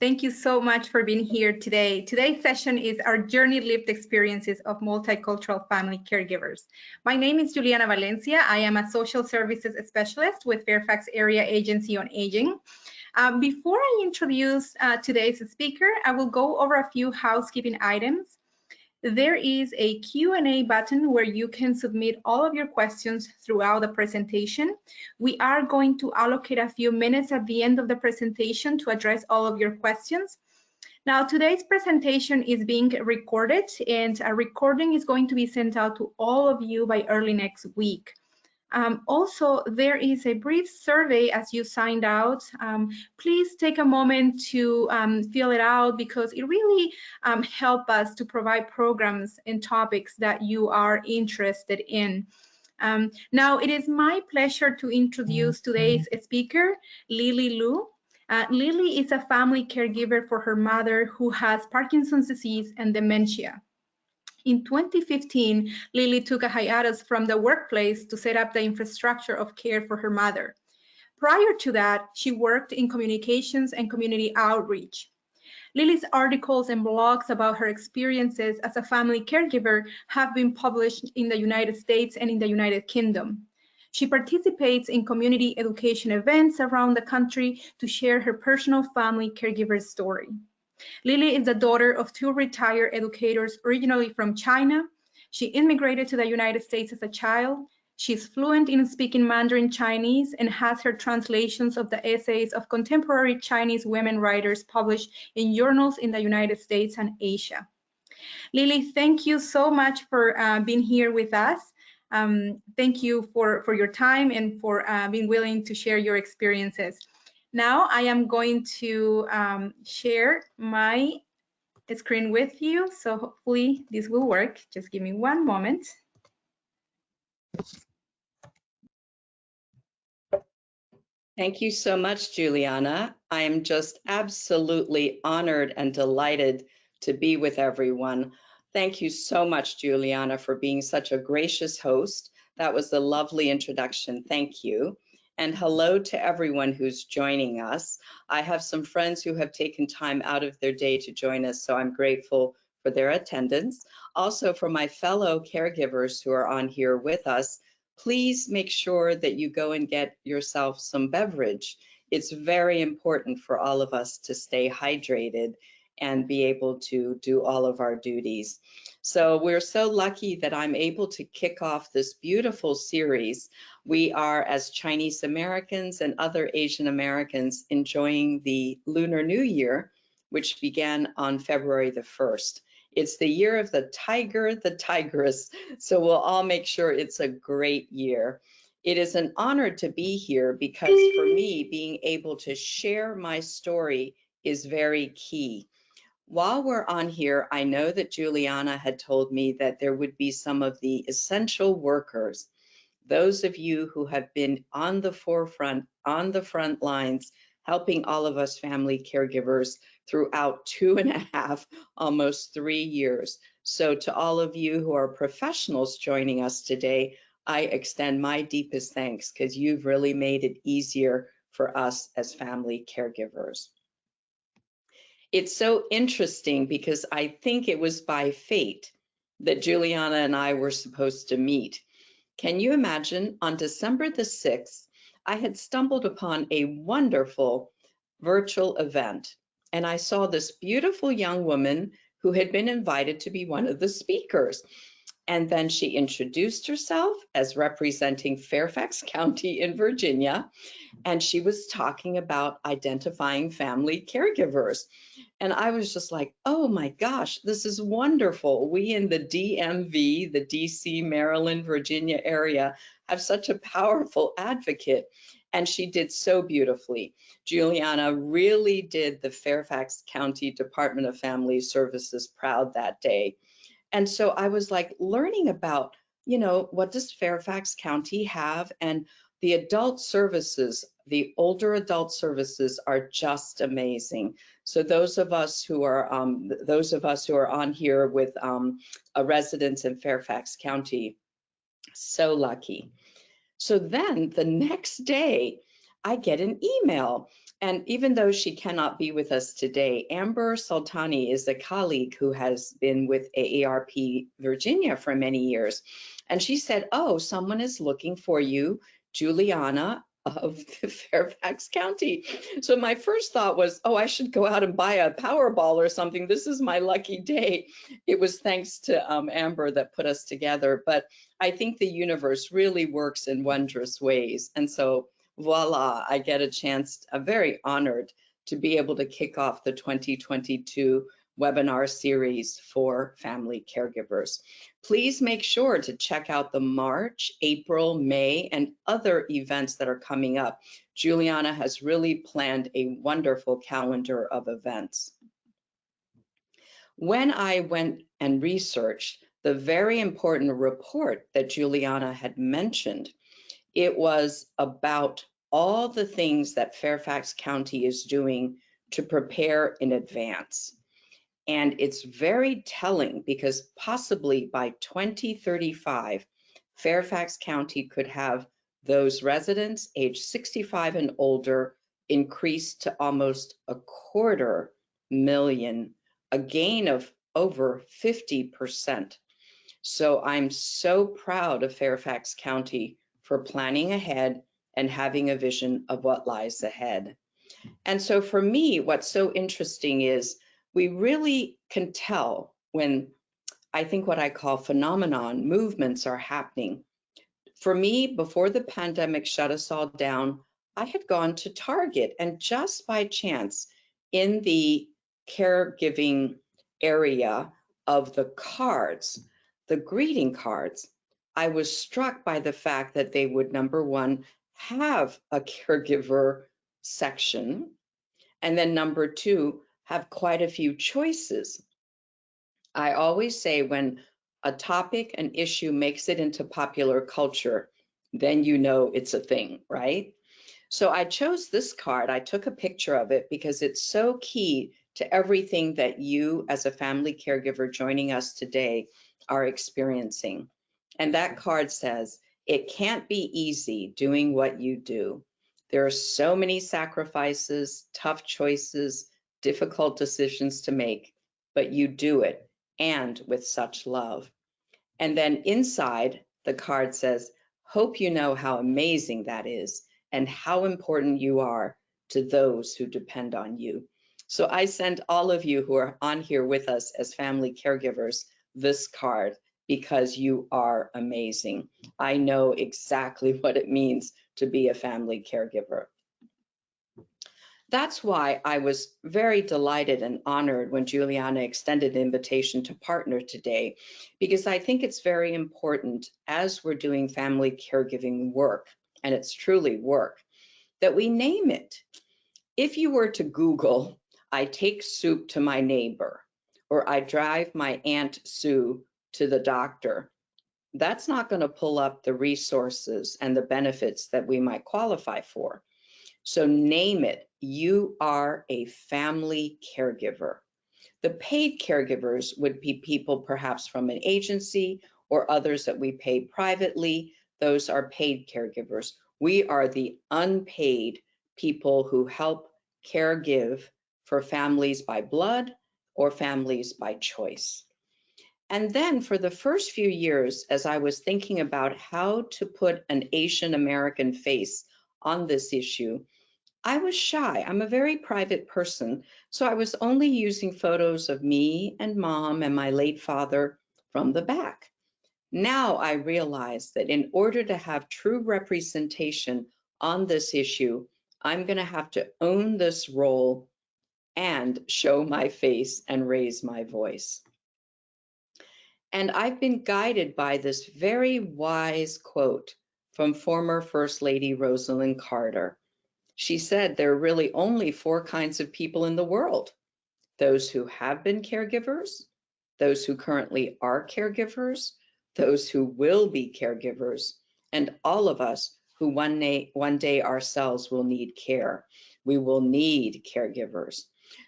Thank you so much for being here today. Today's session is our journey lived experiences of multicultural family caregivers. My name is Juliana Valencia. I am a social services specialist with Fairfax Area Agency on Aging. Before I introduce today's speaker, I will go over a few housekeeping items. There is a Q&A button where you can submit all of your questions throughout the presentation. We are going to allocate a few minutes at the end of the presentation to address all of your questions. Now, today's presentation is being recorded, and a recording is going to be sent out to all of you by early next week. Also, there is a brief survey as you signed out. Please take a moment to fill it out because it really helps us to provide programs and topics that you are interested in. Now, it is my pleasure to introduce today's speaker, Lily Liu. Lily is a family caregiver for her mother who has Parkinson's disease and dementia. In 2015, Lily took a hiatus from the workplace to set up the infrastructure of care for her mother. Prior to that, she worked in communications and community outreach. Lily's articles and blogs about her experiences as a family caregiver have been published in the United States and in the United Kingdom. She participates in community education events around the country to share her personal family caregiver story. Lily is the daughter of two retired educators originally from China. She immigrated to the United States as a child. She's fluent in speaking Mandarin Chinese and has her translations of the essays of contemporary Chinese women writers published in journals in the United States and Asia. Lily, thank you so much for being here with us. Thank you for your time and for being willing to share your experiences. Now I am going to share my screen with you, so hopefully this will work. Just give me one moment. Thank you so much, Juliana. I am just absolutely honored and delighted to be with everyone. Thank you so much, Juliana, for being such a gracious host. That was a lovely introduction. Thank you. And hello to everyone who's joining us. I have some friends who have taken time out of their day to join us, so I'm grateful for their attendance. Also, for my fellow caregivers who are on here with us, please make sure that you go and get yourself some beverage. It's very important for all of us to stay hydrated and be able to do all of our duties. So we're so lucky that I'm able to kick off this beautiful series. We are, as Chinese Americans and other Asian Americans, enjoying the Lunar New Year, which began on February the 1st. It's the year of the tiger, the tigress, so we'll all make sure it's a great year. It is an honor to be here because for me, being able to share my story is very key. While we're on here, I know that Juliana had told me that there would be some of the essential workers, those of you who have been on the forefront, on the front lines, helping all of us family caregivers throughout 2.5, almost 3 years. So to all of you who are professionals joining us today, I extend my deepest thanks because you've really made it easier for us as family caregivers. It's so interesting because I think it was by fate that Juliana and I were supposed to meet. Can you imagine, on December the 6th, I had stumbled upon a wonderful virtual event, and I saw this beautiful young woman who had been invited to be one of the speakers. And then she introduced herself as representing Fairfax County in Virginia, and she was talking about identifying family caregivers. And I was just like, oh my gosh, this is wonderful. We in the DMV, the DC, Maryland, Virginia area have such a powerful advocate. And she did so beautifully. Juliana really did the Fairfax County Department of Family Services proud that day. And so I was like learning about, you know, what does Fairfax County have? And the adult services, the older adult services are just amazing. So those of us who are on here with a residence in Fairfax County, so lucky. So then the next day, I get an email And even though she cannot be with us today, Amber Sultani is a colleague who has been with AARP Virginia for many years. And she said, oh, someone is looking for you, Juliana of Fairfax County. So my first thought was, oh, I should go out and buy a Powerball or something. This is my lucky day. It was thanks to Amber that put us together. But I think the universe really works in wondrous ways. And so voila, I get a chance, I'm very honored to be able to kick off the 2022 webinar series for family caregivers. Please make sure to check out the March, April, May, and other events that are coming up. Juliana has really planned a wonderful calendar of events. When I went and researched the very important report that Juliana had mentioned, it was about all the things that Fairfax County is doing to prepare in advance. And it's very telling because possibly by 2035, Fairfax County could have those residents aged 65 and older increased to almost 250,000, a gain of over 50%. So I'm so proud of Fairfax County for planning ahead and having a vision of what lies ahead. And so for me, what's so interesting is we really can tell when I think what I call phenomenon movements are happening. For me, before the pandemic shut us all down, I had gone to Target, and just by chance in the caregiving area of the cards, the greeting cards, I was struck by the fact that they would, number one, have a caregiver section, and then number two, have quite a few choices. I always say when a topic, an issue makes it into popular culture, then you know it's a thing, right? So I chose this card. I took a picture of it because it's so key to everything that you as a family caregiver joining us today are experiencing. And that card says, it can't be easy doing what you do. There are so many sacrifices, tough choices, difficult decisions to make, but you do it, and with such love. And then inside, the card says, hope you know how amazing that is and how important you are to those who depend on you. So I send all of you who are on here with us as family caregivers this card because you are amazing. I know exactly what it means to be a family caregiver. That's why I was very delighted and honored when Juliana extended an invitation to partner today, because I think it's very important as we're doing family caregiving work, and it's truly work, that we name it. If you were to Google, I take soup to my neighbor, or I drive my Aunt Sue to the doctor, that's not going to pull up the resources and the benefits that we might qualify for. So name it. You are a family caregiver. The paid caregivers would be people perhaps from an agency or others that we pay privately. Those are paid caregivers. We are the unpaid people who help caregive for families by blood or families by choice. And then for the first few years, as I was thinking about how to put an Asian American face on this issue, I was shy. I'm a very private person, so I was only using photos of me and mom and my late father from the back. Now I realize that in order to have true representation on this issue, I'm going to have to own this role and show my face and raise my voice. And I've been guided by this very wise quote from former First Lady Rosalind Carter. She said there are really only 4 kinds of people in the world: those who have been caregivers, those who currently are caregivers, those who will be caregivers, and all of us who one day ourselves will need care. We will need caregivers.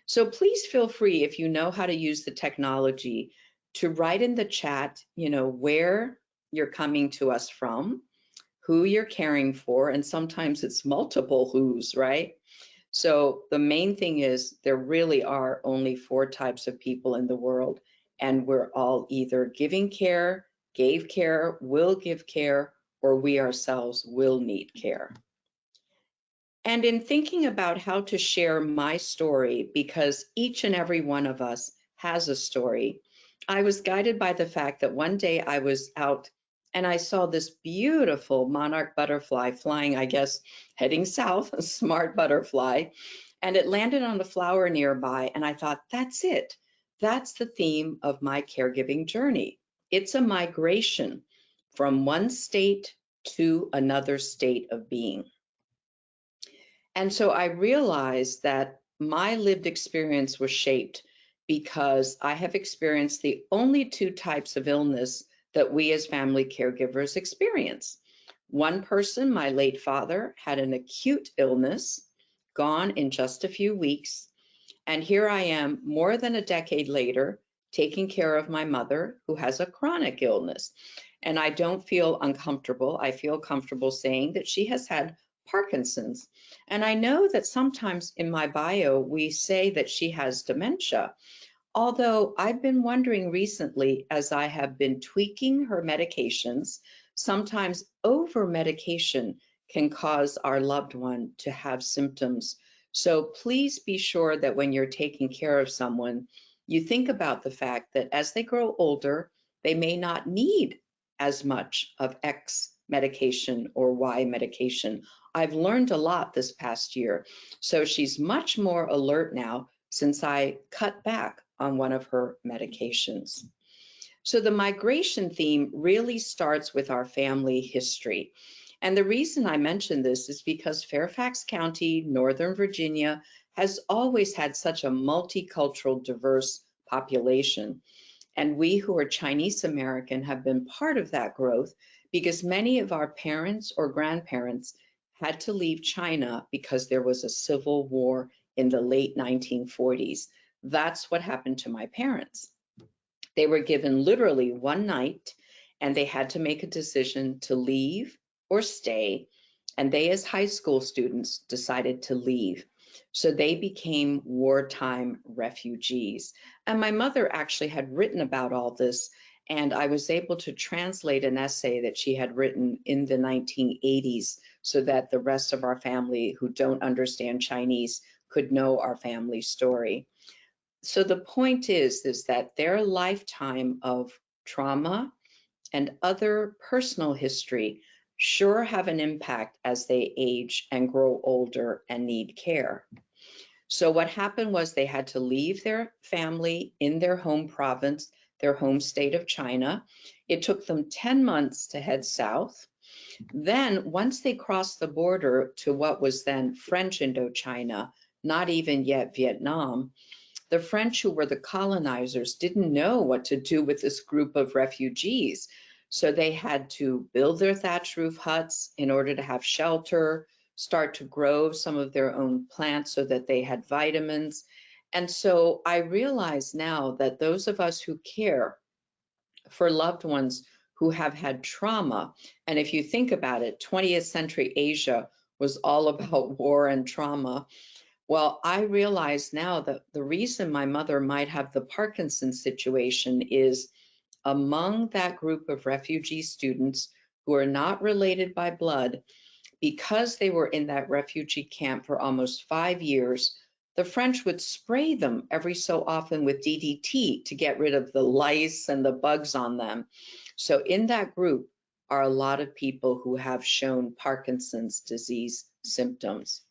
So please feel free, if you know how to use the technology, to write in the chat, where you're coming to us from, who you're caring for, and sometimes it's multiple who's, right? So the main thing is there really are only 4 types of people in the world, and we're all either giving care, gave care, will give care, or we ourselves will need care. And in thinking about how to share my story, because each and every one of us has a story, I was guided by the fact that one day I was out and I saw this beautiful monarch butterfly flying, I guess, heading south, a smart butterfly, and it landed on a flower nearby. And I thought, that's it. That's the theme of my caregiving journey. It's a migration from one state to another state of being. And so I realized that my lived experience was shaped because I have experienced the only 2 types of illness that we as family caregivers experience. One person, my late father, had an acute illness, gone in just a few weeks. And here I am, more than a decade later, taking care of my mother, who has a chronic illness. And I don't feel uncomfortable. I feel comfortable saying that she has had Parkinson's. And I know that sometimes in my bio, we say that she has dementia. Although I've been wondering recently, as I have been tweaking her medications, sometimes over medication can cause our loved one to have symptoms. So please be sure that when you're taking care of someone, you think about the fact that as they grow older, they may not need as much of X medication or Y medication. I've learned a lot this past year. So she's much more alert now since I cut back on one of her medications. So the migration theme really starts with our family history. And the reason I mention this is because Fairfax County, Northern Virginia, has always had such a multicultural, diverse population. And we who are Chinese American have been part of that growth because many of our parents or grandparents had to leave China because there was a civil war in the late 1940s. That's what happened to my parents. They were given literally one night and they had to make a decision to leave or stay. And they, as high school students, decided to leave. So they became wartime refugees. And my mother actually had written about all this, and I was able to translate an essay that she had written in the 1980s so that the rest of our family who don't understand Chinese could know our family story. So the point is that their lifetime of trauma and other personal history sure have an impact as they age and grow older and need care. So what happened was they had to leave their family in their home province, their home state of China. It took them 10 months to head south. Then once they crossed the border to what was then French Indochina, not even yet Vietnam, the French, who were the colonizers, didn't know what to do with this group of refugees. So they had to build their thatch roof huts in order to have shelter, start to grow some of their own plants so that they had vitamins. And so I realize now that those of us who care for loved ones who have had trauma, and if you think about it, 20th century Asia was all about war and trauma. Well, I realize now that the reason my mother might have the Parkinson situation is among that group of refugee students who are not related by blood, because they were in that refugee camp for almost 5 years, the French would spray them every so often with DDT to get rid of the lice and the bugs on them. So in that group are a lot of people who have shown Parkinson's disease symptoms.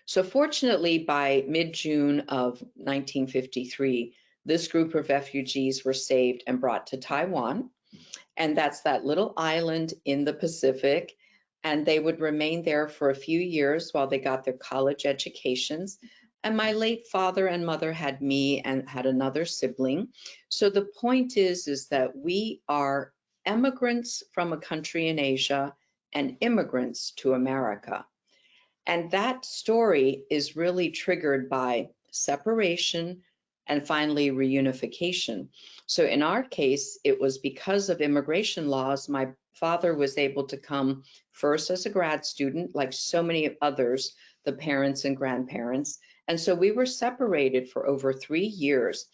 So fortunately, by mid-June of 1953, this group of refugees were saved and brought to Taiwan. And that's that little island in the Pacific. And they would remain there for a few years while they got their college educations. And my late father and mother had me and had another sibling. So the point is that we are immigrants from a country in Asia and immigrants to America. And that story is really triggered by separation and finally reunification. So in our case, it was because of immigration laws, my father was able to come first as a grad student, like so many others, the parents and grandparents. And so we were separated for over 3 years.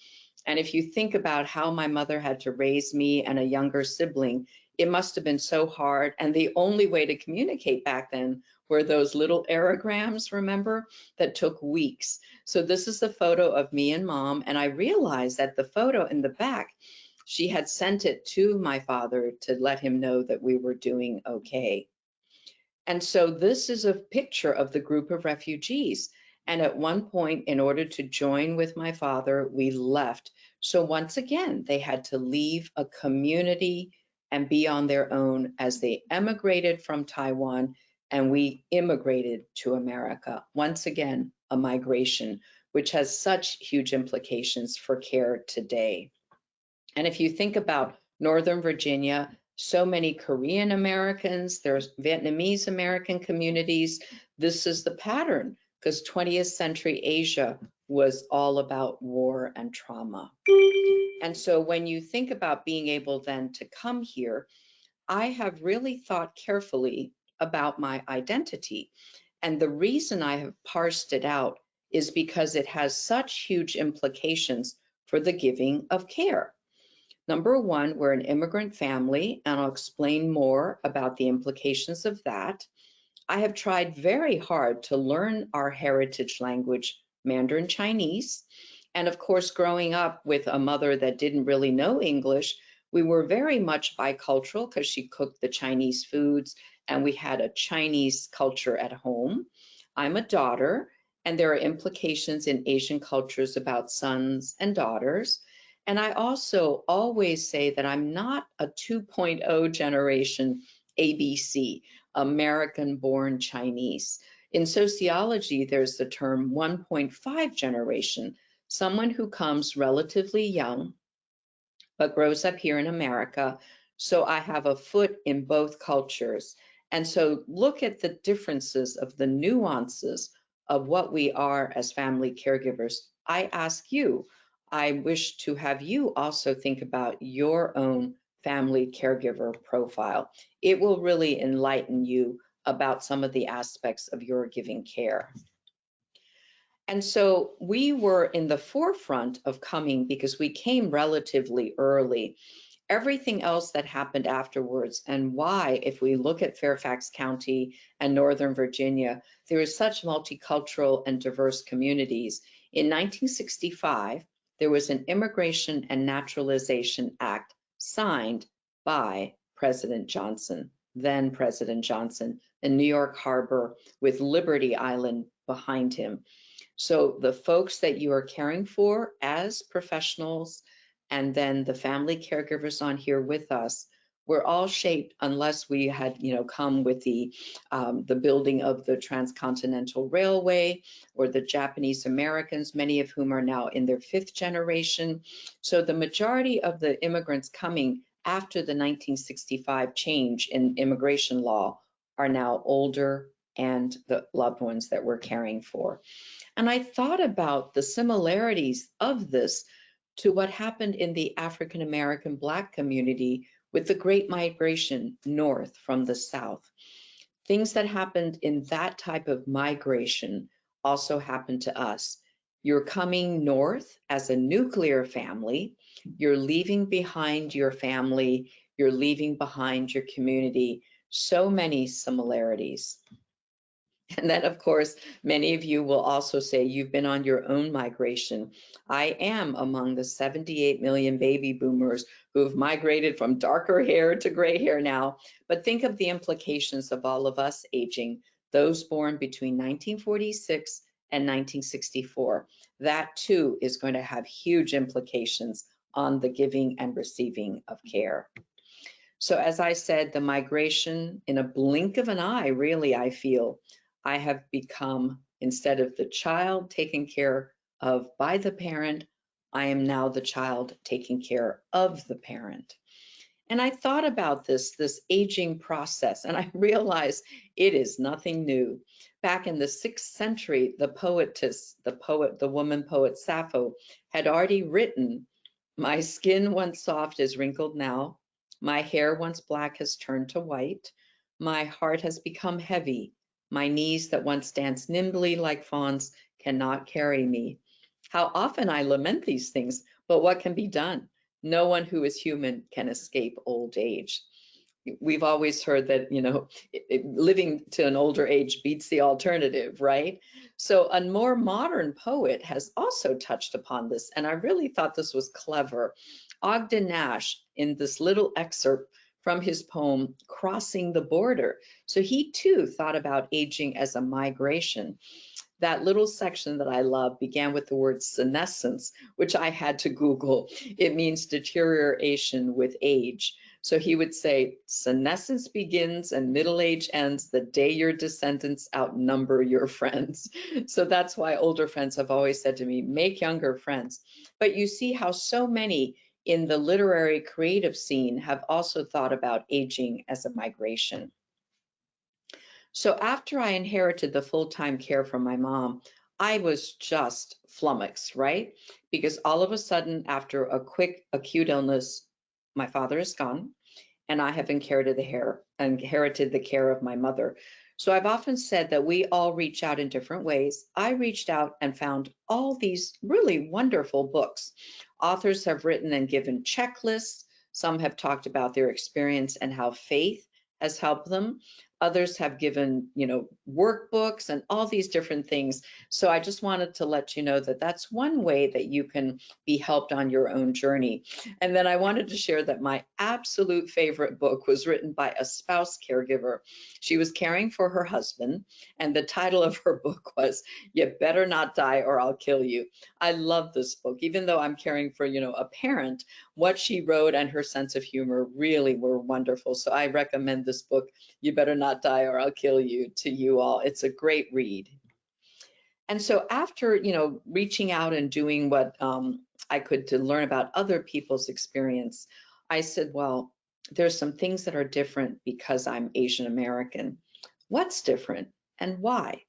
And if you think about how my mother had to raise me and a younger sibling, it must have been so hard. And the only way to communicate back then were those little aerograms, remember, that took weeks. So this is the photo of me and Mom. And I realized that the photo in the back, she had sent it to my father to let him know that we were doing okay. And so this is a picture of the group of refugees. And at one point, in order to join with my father, we left. So once again, they had to leave a community and be on their own as they emigrated from Taiwan, and we immigrated to America. Once again, a migration, which has such huge implications for care today. And if you think about Northern Virginia, so many Korean Americans, there's Vietnamese American communities. This is the pattern, because 20th century Asia was all about war and trauma. And so when you think about being able then to come here, I have really thought carefully about my identity. And the reason I have parsed it out is because it has such huge implications for the giving of care. Number one, we're an immigrant family, and I'll explain more about the implications of that. I have tried very hard to learn our heritage language, Mandarin Chinese. And of course, growing up with a mother that didn't really know English, we were very much bicultural because she cooked the Chinese foods and we had a Chinese culture at home. I'm a daughter, and there are implications in Asian cultures about sons and daughters. And I also always say that I'm not a 2.0 generation ABC, American-born Chinese. In sociology, there's the term 1.5 generation, someone who comes relatively young, but grows up here in America. So I have a foot in both cultures. And so look at the differences of the nuances of what we are as family caregivers. I ask you, I wish to have you also think about your own family caregiver profile. It will really enlighten you about some of the aspects of your giving care. And so we were in the forefront of coming because we came relatively early. Everything else that happened afterwards, and why, if we look at Fairfax County and Northern Virginia, there is such multicultural and diverse communities. In 1965, there was an Immigration and Naturalization Act signed by President Johnson, then President Johnson, in New York Harbor with Liberty Island behind him. So the folks that you are caring for as professionals, and then the family caregivers on here with us, we're all shaped, unless we had, come with the building of the Transcontinental Railway or the Japanese Americans, many of whom are now in their 5th generation. So the majority of the immigrants coming after the 1965 change in immigration law are now older, and the loved ones that we're caring for. And I thought about the similarities of this to what happened in the African American Black community with the Great Migration north from the South. Things that happened in that type of migration also happened to us. You're coming north as a nuclear family, you're leaving behind your family, you're leaving behind your community. So many similarities. And then, of course, many of you will also say you've been on your own migration. I am among the 78 million baby boomers who have migrated from darker hair to gray hair now. But think of the implications of all of us aging, those born between 1946 and 1964. That too is going to have huge implications on the giving and receiving of care. So as I said, the migration, in a blink of an eye, really, I feel, I have become, instead of the child taken care of by the parent, I am now the child taking care of the parent. And I thought about this aging process, and I realized it is nothing new. Back in the 6th century, the woman poet Sappho had already written, "My skin once soft is wrinkled now, my hair once black has turned to white, my heart has become heavy, My knees that once danced nimbly like fawns cannot carry me. How often I lament these things, but what can be done? No one who is human can escape old age. We've always heard that, living to an older age beats the alternative, right? So a more modern poet has also touched upon this, and I really thought this was clever. Ogden Nash, in this little excerpt from his poem, Crossing the Border. So he too thought about aging as a migration. That little section that I love began with the word senescence, which I had to Google. It means deterioration with age. So he would say, senescence begins and middle age ends the day your descendants outnumber your friends. So that's why older friends have always said to me, make younger friends. But you see how so many in the literary creative scene have also thought about aging as a migration. So after I inherited the full-time care from my mom, I was just flummoxed, right? Because all of a sudden, after a quick acute illness, my father is gone, and I have inherited the care of my mother. So I've often said that we all reach out in different ways. I reached out and found all these really wonderful books. Authors have written and given checklists. Some have talked about their experience and how faith has helped them. Others have given, workbooks and all these different things. So I just wanted to let you know that that's one way that you can be helped on your own journey. And then I wanted to share that my absolute favorite book was written by a spouse caregiver. She was caring for her husband, and the title of her book was, You Better Not Die or I'll Kill You. I love this book. Even though I'm caring for, a parent, what she wrote and her sense of humor really were wonderful. So I recommend this book, You Better Not Die or I'll Kill You, to you all. It's a great read. And so after, reaching out and doing what I could to learn about other people's experience, I said, well, there's some things that are different because I'm Asian American. What's different and why?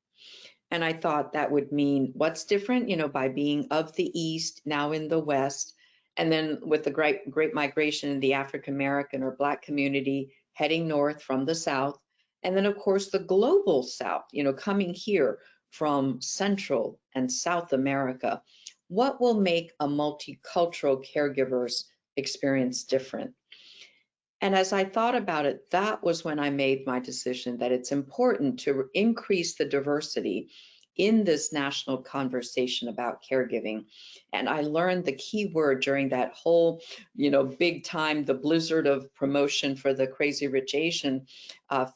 And I thought that would mean what's different, by being of the East, now in the West, and then with the great migration in the African American or Black community heading north from the South. And then, of course, the global South, coming here from Central and South America. What will make a multicultural caregiver's experience different? And as I thought about it, that was when I made my decision that it's important to increase the diversity in this national conversation about caregiving. And I learned the key word during that whole, big time, the blizzard of promotion for the Crazy Rich Asian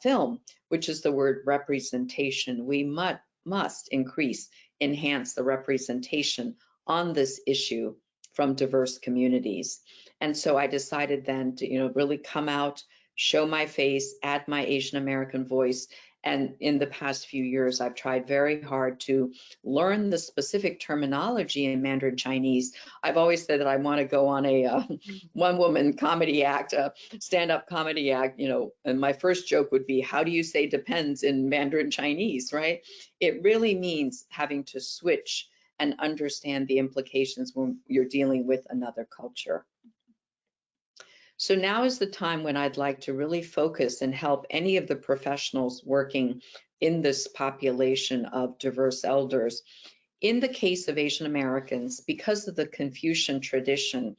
film, which is the word representation. We must enhance the representation on this issue from diverse communities. And so I decided then to, really come out, show my face, add my Asian American voice. And in the past few years, I've tried very hard to learn the specific terminology in Mandarin Chinese. I've always said that I want to go on a one-woman comedy act, a stand-up comedy act, and my first joke would be, how do you say depends in Mandarin Chinese, right? It really means having to switch and understand the implications when you're dealing with another culture. So now is the time when I'd like to really focus and help any of the professionals working in this population of diverse elders. In the case of Asian Americans, because of the Confucian tradition,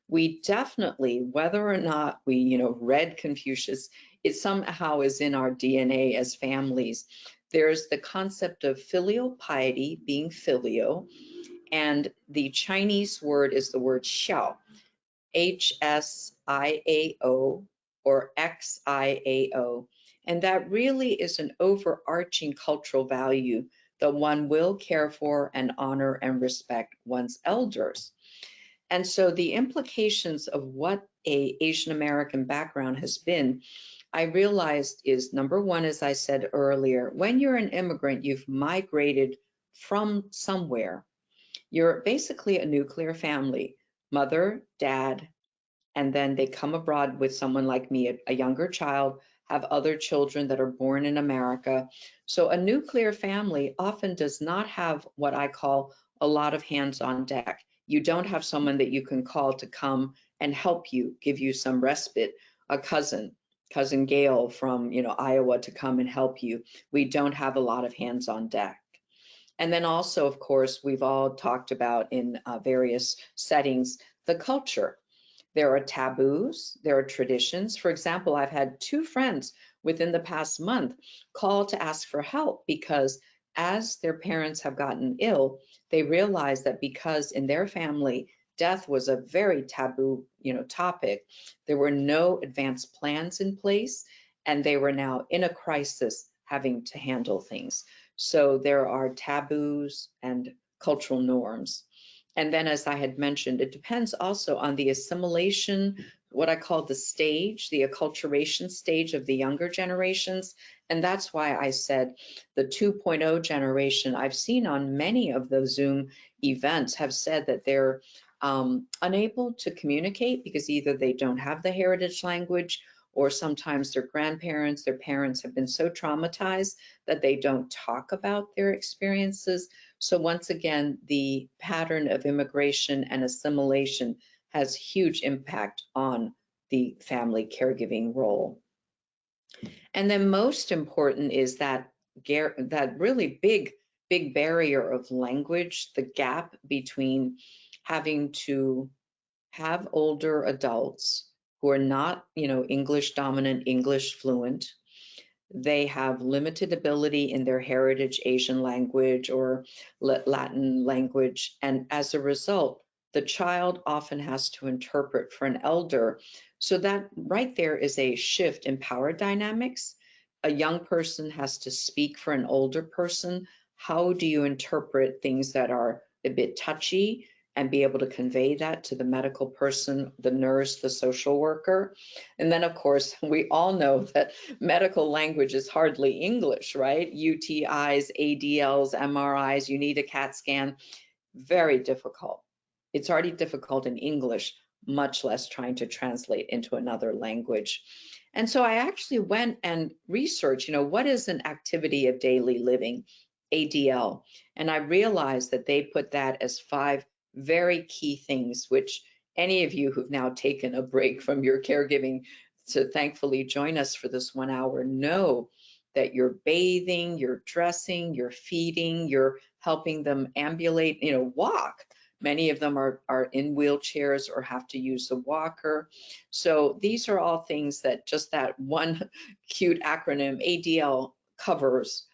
we definitely, whether or not we, read Confucius, it somehow is in our DNA as families. There's the concept of filial piety, being filial, and the Chinese word is the word xiao. HSIAO or XIAO. And that really is an overarching cultural value that one will care for and honor and respect one's elders. And so the implications of what an Asian American background has been, I realized is number one, as I said earlier, when you're an immigrant, you've migrated from somewhere. You're basically a nuclear family. Mother, dad, and then they come abroad with someone like me, a younger child, have other children that are born in America. So a nuclear family often does not have what I call a lot of hands on deck. You don't have someone that you can call to come and help you, give you some respite, a cousin, cousin Gail from, Iowa to come and help you. We don't have a lot of hands on deck. And then also, of course, we've all talked about in various settings, the culture. There are taboos, there are traditions. For example, I've had 2 friends within the past month call to ask for help because as their parents have gotten ill, they realized that because in their family, death was a very taboo, topic, there were no advanced plans in place, and they were now in a crisis having to handle things. So there are taboos and cultural norms. And then, as I had mentioned, it depends also on the assimilation, what I call the stage, the acculturation stage of the younger generations. And that's why I said the 2.0 generation, I've seen on many of the Zoom events have said that they're unable to communicate because either they don't have the heritage language, or sometimes their grandparents, their parents have been so traumatized that they don't talk about their experiences. So once again, the pattern of immigration and assimilation has huge impact on the family caregiving role. And then most important is that really big barrier of language, the gap between having to have older adults who are not, English dominant, English fluent. They have limited ability in their heritage Asian language or Latin language. And as a result, the child often has to interpret for an elder. So that right there is a shift in power dynamics. A young person has to speak for an older person. How do you interpret things that are a bit touchy and be able to convey that to the medical person, the nurse, the social worker? And then, of course, we all know that medical language is hardly English, right? UTIs, ADLs, MRIs, you need a CAT scan. Very difficult. It's already difficult in English, much less trying to translate into another language. And so I actually went and researched, what is an activity of daily living, ADL? And I realized that they put that as 5 very key things, which any of you who've now taken a break from your caregiving to thankfully join us for this 1 hour know that you're bathing, you're dressing, you're feeding, you're helping them ambulate, walk. Many of them are in wheelchairs or have to use a walker. So these are all things that just that one cute acronym ADL covers.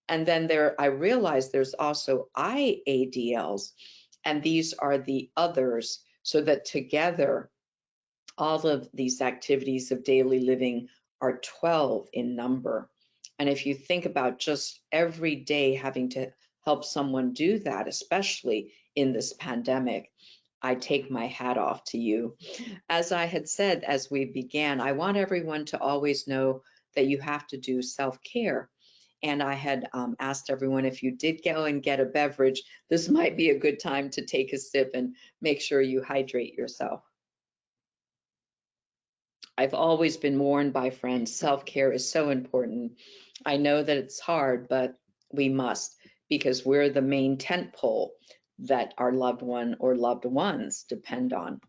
And then I realized there's also IADLs, and these are the others, so that together all of these activities of daily living are 12 in number. And if you think about just every day having to help someone do that, especially in this pandemic, I take my hat off to you. As I had said as we began, I want everyone to always know that you have to do self-care. And I had asked everyone, if you did go and get a beverage, this might be a good time to take a sip and make sure you hydrate yourself. I've always been warned by friends, self-care is so important. I know that it's hard, but we must, because we're the main tent pole that our loved one or loved ones depend on.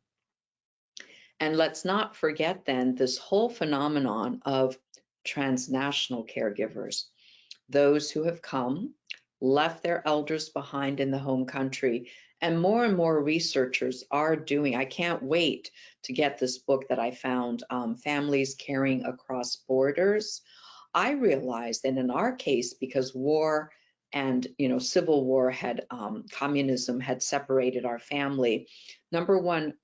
And let's not forget then this whole phenomenon of transnational caregivers, those who have come, left their elders behind in the home country, and more researchers are doing. I can't wait to get this book that I found, Families Caring Across Borders. I realized that in our case, because war and civil war had communism had separated our family. Number one,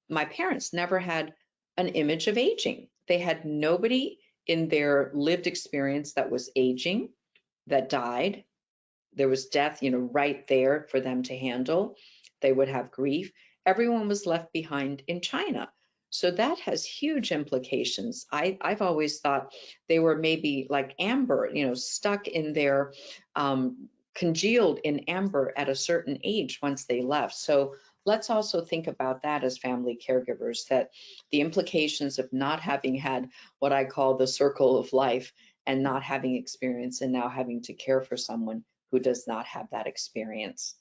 my parents never had an image of aging. They had nobody in their lived experience that was aging, that died. There was death, right there for them to handle. They would have grief. Everyone was left behind in China. So that has huge implications. I've always thought they were maybe like amber, stuck in their, congealed in amber at a certain age once they left. So let's also think about that as family caregivers, that the implications of not having had what I call the circle of life and not having experience and now having to care for someone who does not have that experience.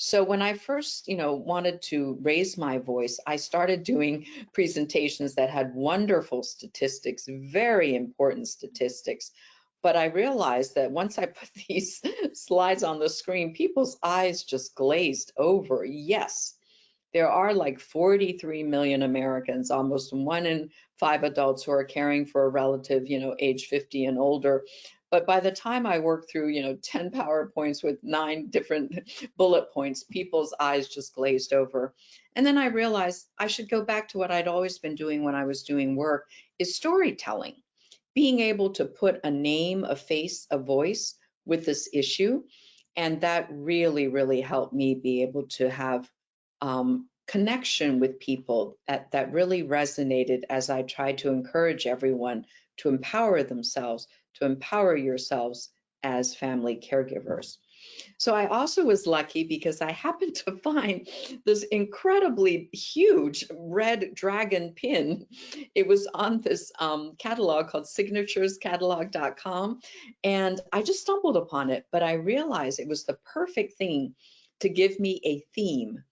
So when I first, wanted to raise my voice, I started doing presentations that had wonderful statistics, very important statistics. But I realized that once I put these slides on the screen, people's eyes just glazed over. Yes, there are like 43 million Americans, almost 1 in 5 adults who are caring for a relative, age 50 and older. But by the time I worked through, 10 PowerPoints with 9 different bullet points, people's eyes just glazed over. And then I realized I should go back to what I'd always been doing when I was doing work, is storytelling. Being able to put a name, a face, a voice with this issue. And that really, really helped me be able to have connection with people that really resonated as I tried to encourage everyone to empower themselves, to empower yourselves as family caregivers. So I also was lucky because I happened to find this incredibly huge red dragon pin. It was on this catalog called signaturescatalog.com, and I just stumbled upon it, but I realized it was the perfect thing to give me a theme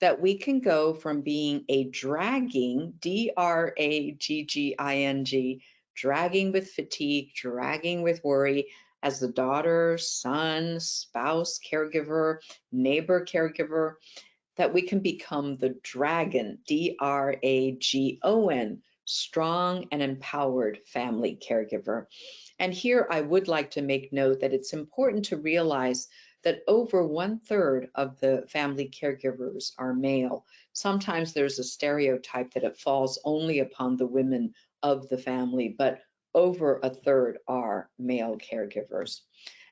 that we can go from being a dragging, dragging, dragging with fatigue, dragging with worry, as the daughter, son, spouse, caregiver, neighbor caregiver, that we can become the dragon, dragon, strong and empowered family caregiver. And here I would like to make note that it's important to realize that over 1/3 of the family caregivers are male. Sometimes there's a stereotype that it falls only upon the women of the family, but over 1/3 are male caregivers.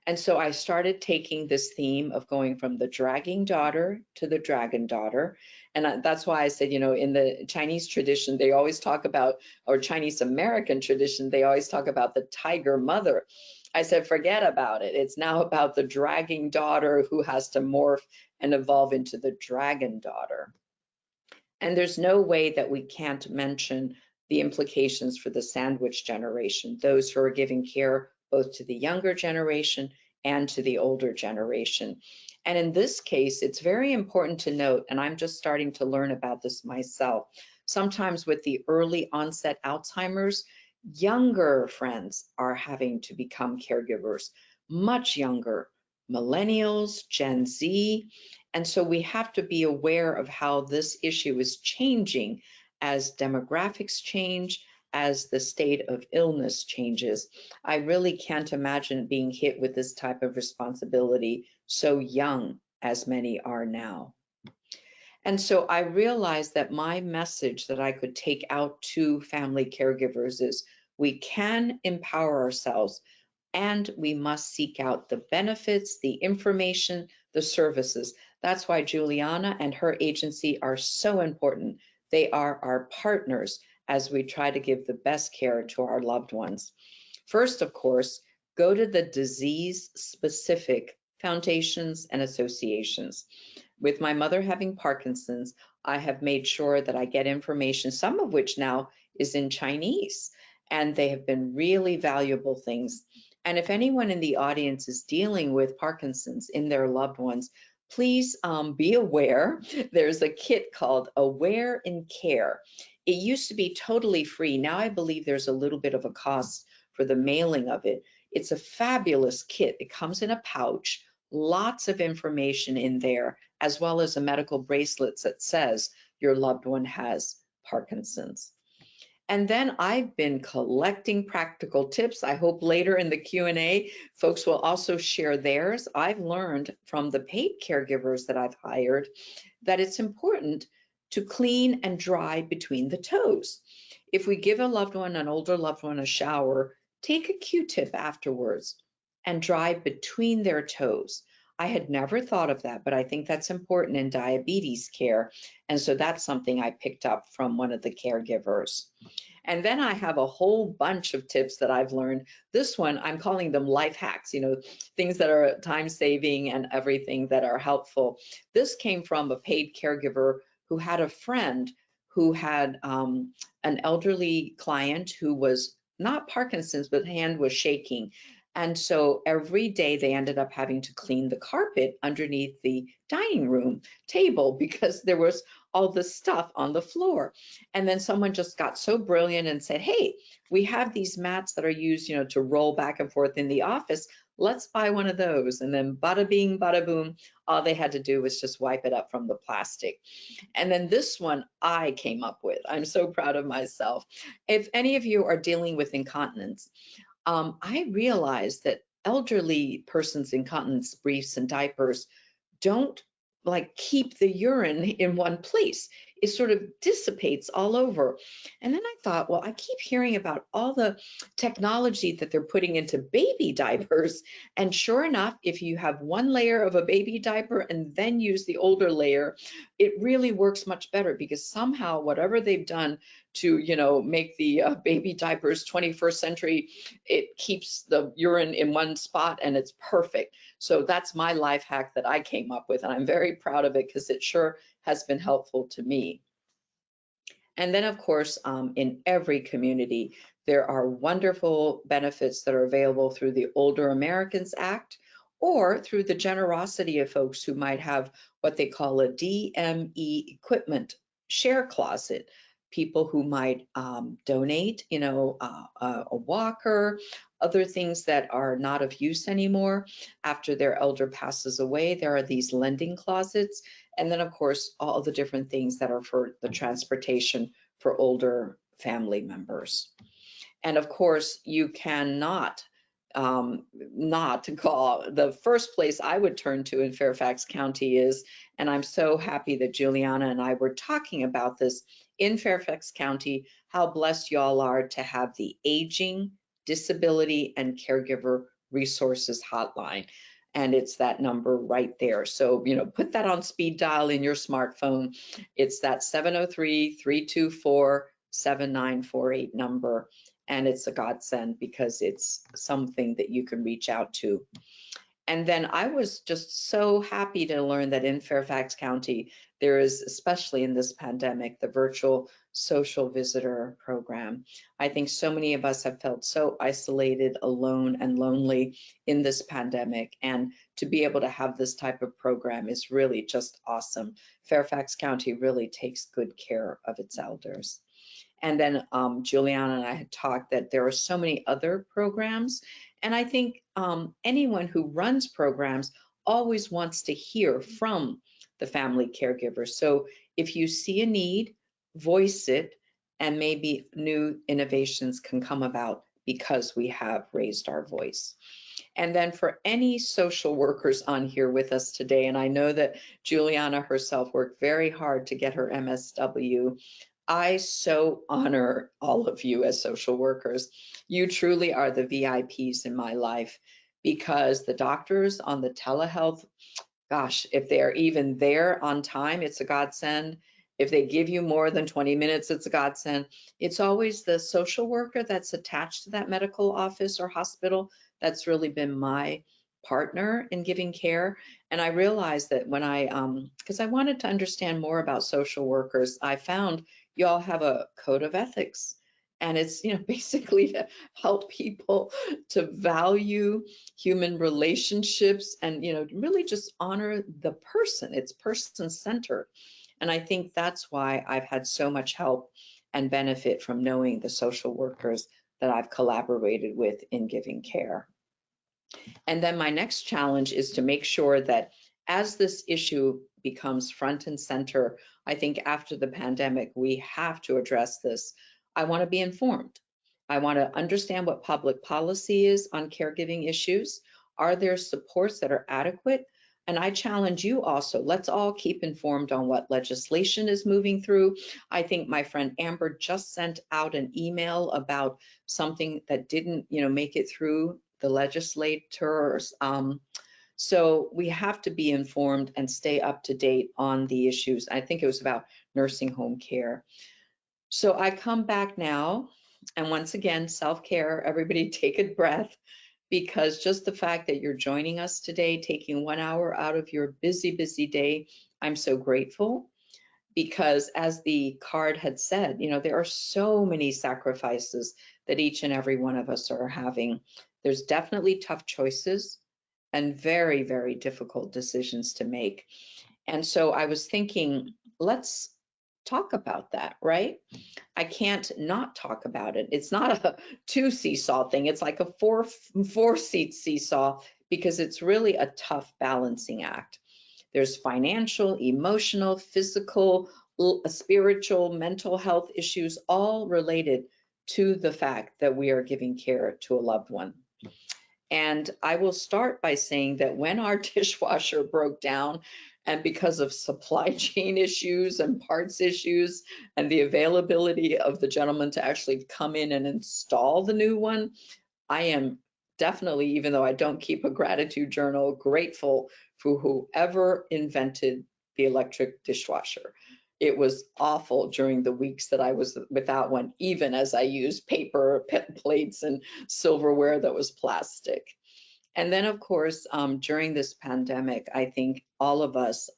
And so I started taking this theme of going from the dragging daughter to the dragon daughter. And that's why I said, in the Chinese tradition, they always talk about, or Chinese American tradition, they always talk about the tiger mother. I said, forget about it. It's now about the dragging daughter who has to morph and evolve into the dragon daughter. And there's no way that we can't mention the implications for the sandwich generation, those who are giving care both to the younger generation and to the older generation. And in this case, it's very important to note, and I'm just starting to learn about this myself, sometimes with the early onset Alzheimer's, younger friends are having to become caregivers, much younger, millennials, Gen Z. And so we have to be aware of how this issue is changing as demographics change, as the state of illness changes. I really can't imagine being hit with this type of responsibility so young as many are now. And so I realized that my message that I could take out to family caregivers is we can empower ourselves, and we must seek out the benefits, the information, the services. That's why Juliana and her agency are so important. They are our partners as we try to give the best care to our loved ones. First, of course, go to the disease-specific foundations and associations. With my mother having Parkinson's, I have made sure that I get information, some of which now is in Chinese, and they have been really valuable things. And if anyone in the audience is dealing with Parkinson's in their loved ones, please be aware. There's a kit called Aware in Care. It used to be totally free. Now I believe there's a little bit of a cost for the mailing of it. It's a fabulous kit. It comes in a pouch, lots of information in there, as well as a medical bracelet that says your loved one has Parkinson's. And then I've been collecting practical tips. I hope later in the Q&A, folks will also share theirs. I've learned from the paid caregivers that I've hired that it's important to clean and dry between the toes. If we give a loved one, an older loved one, a shower, take a Q-tip afterwards and dry between their toes. I had never thought of that, but I think that's important in diabetes care. And so that's something I picked up from one of the caregivers. And then I have a whole bunch of tips that I've learned. This one, I'm calling them life hacks, things that are time-saving and everything that are helpful. This came from a paid caregiver who had a friend who had an elderly client who was not Parkinson's, but hand was shaking. And so every day they ended up having to clean the carpet underneath the dining room table because there was all this stuff on the floor. And then someone just got so brilliant and said, hey, we have these mats that are used, to roll back and forth in the office. Let's buy one of those. And then bada bing, bada boom, all they had to do was just wipe it up from the plastic. And then this one I came up with. I'm so proud of myself. If any of you are dealing with incontinence, I realized that elderly persons' incontinence briefs and diapers don't keep the urine in one place. It sort of dissipates all over. And then I thought, well, I keep hearing about all the technology that they're putting into baby diapers. And sure enough, if you have one layer of a baby diaper and then use the older layer, it really works much better because somehow whatever they've done to, make the baby diapers 21st century, it keeps the urine in one spot and it's perfect. So that's my life hack that I came up with, and I'm very proud of it because it sure has been helpful to me. And then, of course, in every community, there are wonderful benefits that are available through the Older Americans Act or through the generosity of folks who might have what they call a DME equipment share closet. People who might donate, a walker, other things that are not of use anymore after their elder passes away. There are these lending closets. And then, of course, all the different things that are for the transportation for older family members. And of course, you cannot not call. The first place I would turn to in Fairfax County is, and I'm so happy that Juliana and I were talking about this in Fairfax County, how blessed y'all are to have the Aging, Disability, and Caregiver Resources Hotline. And it's that number right there. So, put that on speed dial in your smartphone. It's that 703-324-7948 number. And it's a godsend because it's something that you can reach out to. And then I was just so happy to learn that in Fairfax County, there is, especially in this pandemic, the virtual social visitor program. I think so many of us have felt so isolated, alone, and lonely in this pandemic. And to be able to have this type of program is really just awesome. Fairfax County really takes good care of its elders. And then Juliana and I had talked that there are so many other programs. And I think anyone who runs programs always wants to hear from the family caregiver. So if you see a need, voice it, and maybe new innovations can come about because we have raised our voice. And then for any social workers on here with us today, and I know that Juliana herself worked very hard to get her MSW, I so honor all of you as social workers. You truly are the VIPs in my life because the doctors on the telehealth, gosh, if they're even there on time, it's a godsend. If they give you more than 20 minutes, it's a godsend. It's always the social worker that's attached to that medical office or hospital that's really been my partner in giving care. And I realized that when because I wanted to understand more about social workers, I found you all have a code of ethics. And it's, basically to help people to value human relationships and, really just honor the person. It's person-centered. And I think that's why I've had so much help and benefit from knowing the social workers that I've collaborated with in giving care. And then my next challenge is to make sure that as this issue becomes front and center, I think after the pandemic, we have to address this. I want to be informed. I want to understand what public policy is on caregiving issues. Are there supports that are adequate? And I challenge you also, let's all keep informed on what legislation is moving through. I think my friend Amber just sent out an email about something that didn't, make it through the legislators. So we have to be informed and stay up to date on the issues. I think it was about nursing home care. So I come back now, and once again, self-care, everybody take a breath, because just the fact that you're joining us today, taking 1 hour out of your busy, busy day, I'm so grateful. Because as the card had said, there are so many sacrifices that each and every one of us are having There's definitely tough choices and very, very difficult decisions to make. And so I was thinking, let's talk about that, right? I can't not talk about it. It's not a two seesaw thing. It's like a four seat seesaw, because it's really a tough balancing act. There's financial, emotional, physical, spiritual, mental health issues, all related to the fact that we are giving care to a loved one. And I will start by saying that when our dishwasher broke down, and because of supply chain issues and parts issues and the availability of the gentleman to actually come in and install the new one, I am definitely, even though I don't keep a gratitude journal, grateful for whoever invented the electric dishwasher. It was awful during the weeks that I was without one, even as I used paper plates and silverware that was plastic. And then, of course, during this pandemic, I think all of us,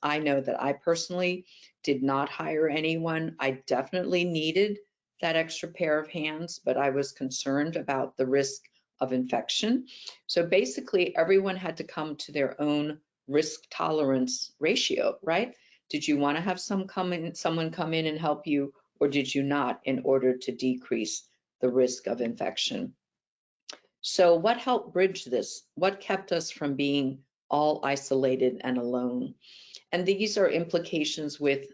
I know that I personally did not hire anyone. I definitely needed that extra pair of hands, but I was concerned about the risk of infection. So basically, everyone had to come to their own risk tolerance ratio, right? Did you want to have someone come in and help you, or did you not, in order to decrease the risk of infection? So what helped bridge this? What kept us from being all isolated and alone? And these are implications with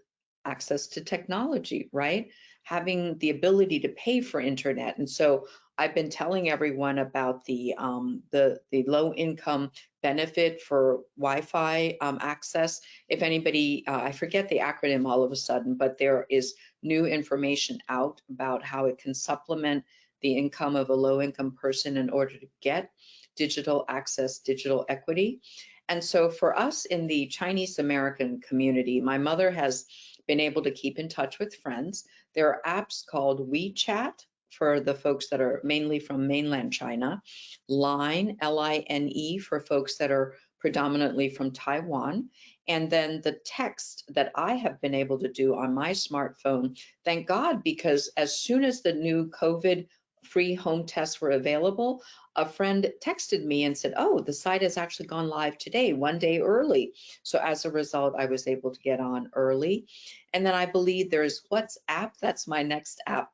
access to technology, right? Having the ability to pay for internet. And so I've been telling everyone about the low income benefit for Wi-Fi access. If anybody, I forget the acronym all of a sudden, but there is new information out about how it can supplement the income of a low income person in order to get digital access, digital equity. And so for us in the Chinese American community, my mother has been able to keep in touch with friends. There are apps called WeChat for the folks that are mainly from mainland China, Line, Line, for folks that are predominantly from Taiwan. And then the text that I have been able to do on my smartphone, thank God, because as soon as the new COVID free home tests were available, a friend texted me and said, oh, the site has actually gone live today, one day early. So as a result, I was able to get on early. And then I believe there's WhatsApp. That's my next app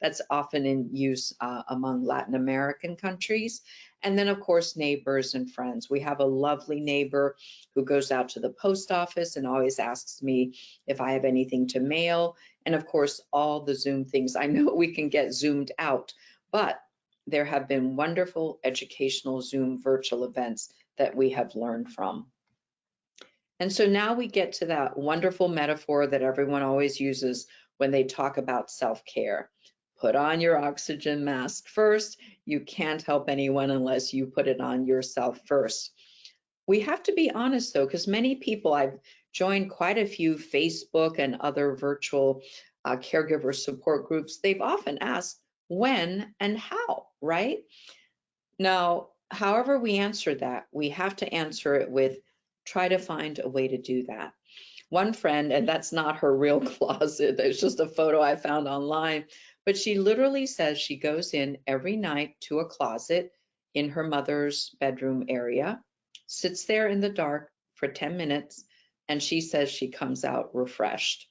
that's often in use among Latin American countries. And then, of course, neighbors and friends. We have a lovely neighbor who goes out to the post office and always asks me if I have anything to mail. And of course, all the Zoom things. I know we can get zoomed out, but there have been wonderful educational Zoom virtual events that we have learned from. And so now we get to that wonderful metaphor that everyone always uses when they talk about self-care. Put on your oxygen mask first. You can't help anyone unless you put it on yourself first. We have to be honest though, because many people, I've joined quite a few Facebook and other virtual caregiver support groups. They've often asked when and how, right? Now, however we answer that, we have to answer it with try to find a way to do that. One friend, and that's not her real closet, it's just a photo I found online, but she literally says she goes in every night to a closet in her mother's bedroom area, sits there in the dark for 10 minutes, and she says she comes out refreshed.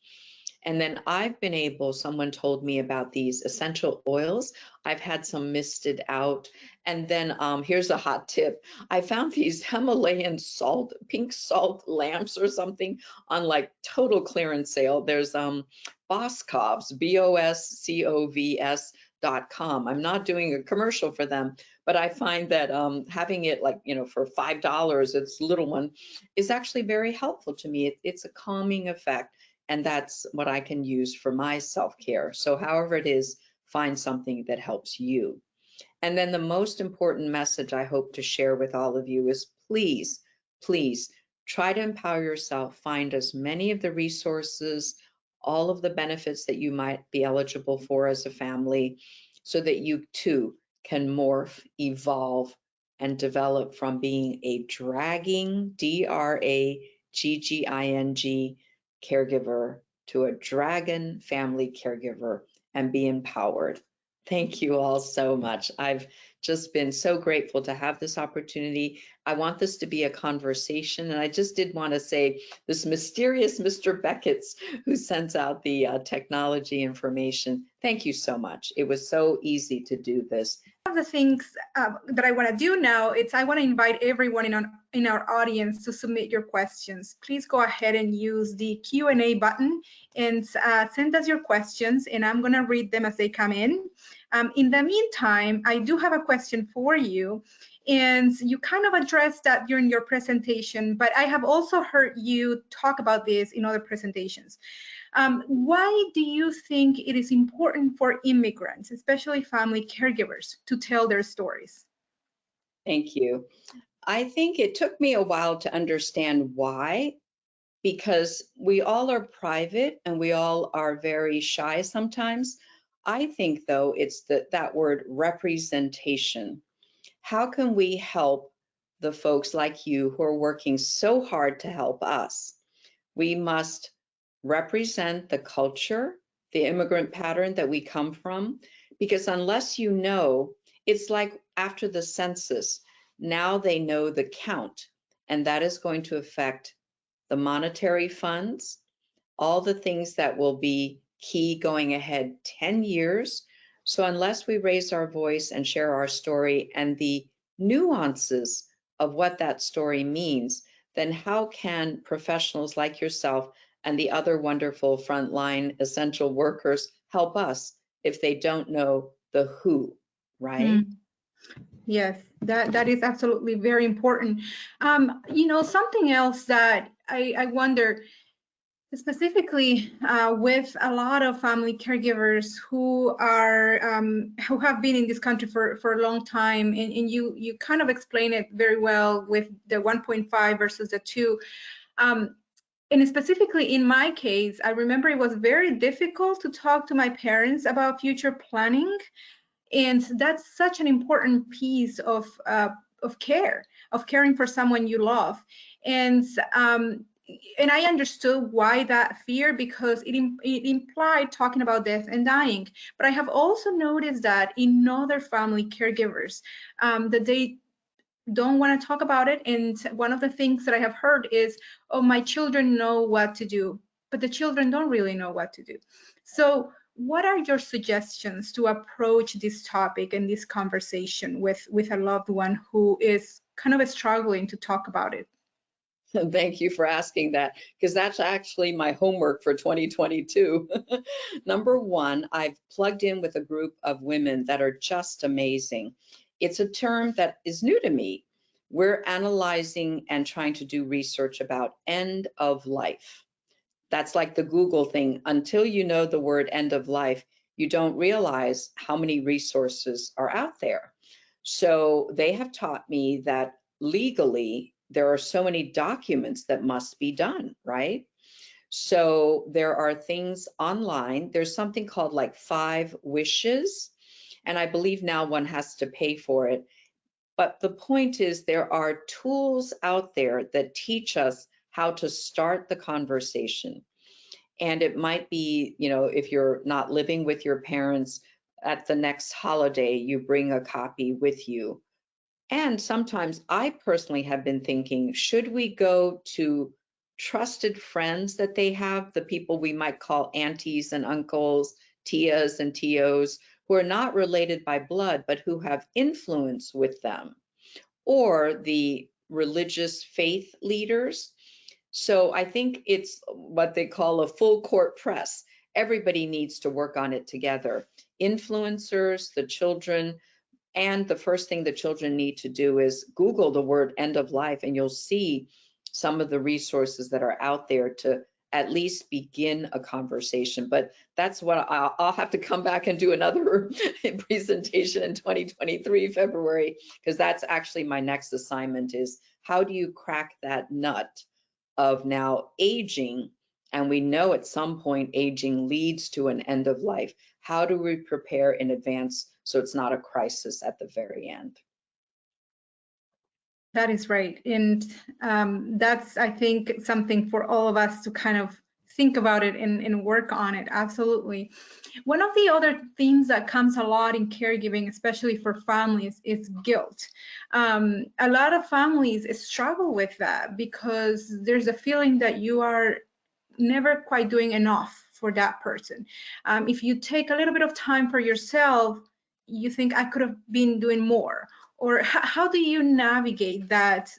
And then I've been able, someone told me about these essential oils. I've had some misted out. And then here's a hot tip. I found these Himalayan salt, pink salt lamps or something on like total clearance sale. There's Boscovs, BOSCOVS.com. I'm not doing a commercial for them, but I find that having it like, for $5, it's a little one, is actually very helpful to me. It's a calming effect. And that's what I can use for my self-care. So however it is, find something that helps you. And then the most important message I hope to share with all of you is please, please try to empower yourself, find as many of the resources, all of the benefits that you might be eligible for as a family, so that you too can morph, evolve, and develop from being a dragging, DRAGGING, caregiver to a dragon family caregiver and be empowered. Thank you all so much. I've just been so grateful to have this opportunity. I want this to be a conversation, and I just did want to say this mysterious Mr. Beckett's who sends out the technology information. Thank you so much. It was so easy to do this. One of the things that I want to do now is I want to invite everyone in our audience to submit your questions. Please go ahead and use the Q&A button and send us your questions, and I'm going to read them as they come in. In the meantime, I do have a question for you, and you kind of addressed that during your presentation, but I have also heard you talk about this in other presentations. Why do you think it is important for immigrants, especially family caregivers, to tell their stories? Thank you. I think it took me a while to understand why, because we all are private and we all are very shy sometimes. I think, though, it's that word representation. How can we help the folks like you who are working so hard to help us? We must represent the culture, the immigrant pattern that we come from, because unless you know, it's like after the census, now they know the count, and that is going to affect the monetary funds, all the things that will be key going ahead 10 years. So unless we raise our voice and share our story and the nuances of what that story means, then how can professionals like yourself and the other wonderful frontline essential workers help us if they don't know the who, right? Yes, that is absolutely very important. You know, something else that I wonder, specifically with a lot of family caregivers who have been in this country for a long time, and you kind of explain it very well with the 1.5 versus the 2. And specifically in my case, I remember it was very difficult to talk to my parents about future planning. And that's such an important piece of care, of caring for someone you love. And I understood why that fear, because it implied talking about death and dying. But I have also noticed that in other family caregivers, that they don't want to talk about it. And one of the things that I have heard is, oh, my children know what to do, but the children don't really know what to do. So what are your suggestions to approach this topic and this conversation with a loved one who is kind of struggling to talk about it? Thank you for asking that, because that's actually my homework for 2022. Number one, I've plugged in with a group of women that are just amazing. It's a term that is new to me. We're analyzing and trying to do research about end of life. That's like the Google thing. Until you know the word end of life, you don't realize how many resources are out there. So they have taught me that legally, there are so many documents that must be done, right? So there are things online. There's something called like 5 wishes, and I believe now one has to pay for it. But the point is, there are tools out there that teach us how to start the conversation. And it might be, you know, if you're not living with your parents, at the next holiday, you bring a copy with you. And sometimes I personally have been thinking, should we go to trusted friends that they have, the people we might call aunties and uncles, tias and tios, who are not related by blood, but who have influence with them, or the religious faith leaders? So I think it's what they call a full court press. Everybody needs to work on it together. Influencers, the children, and the first thing the children need to do is Google the word end of life, and you'll see some of the resources that are out there to at least begin a conversation. But that's what I'll have to come back and do another presentation in 2023, February, because that's actually my next assignment is how do you crack that nut of now aging? And we know at some point aging leads to an end of life. How do we prepare in advance so it's not a crisis at the very end? That is right. And that's, I think, something for all of us to kind of think about it and work on it. Absolutely. One of the other themes that comes a lot in caregiving, especially for families, is guilt. A lot of families struggle with that because there's a feeling that you are never quite doing enough for that person. If you take a little bit of time for yourself, you think I could have been doing more. Or how do you navigate that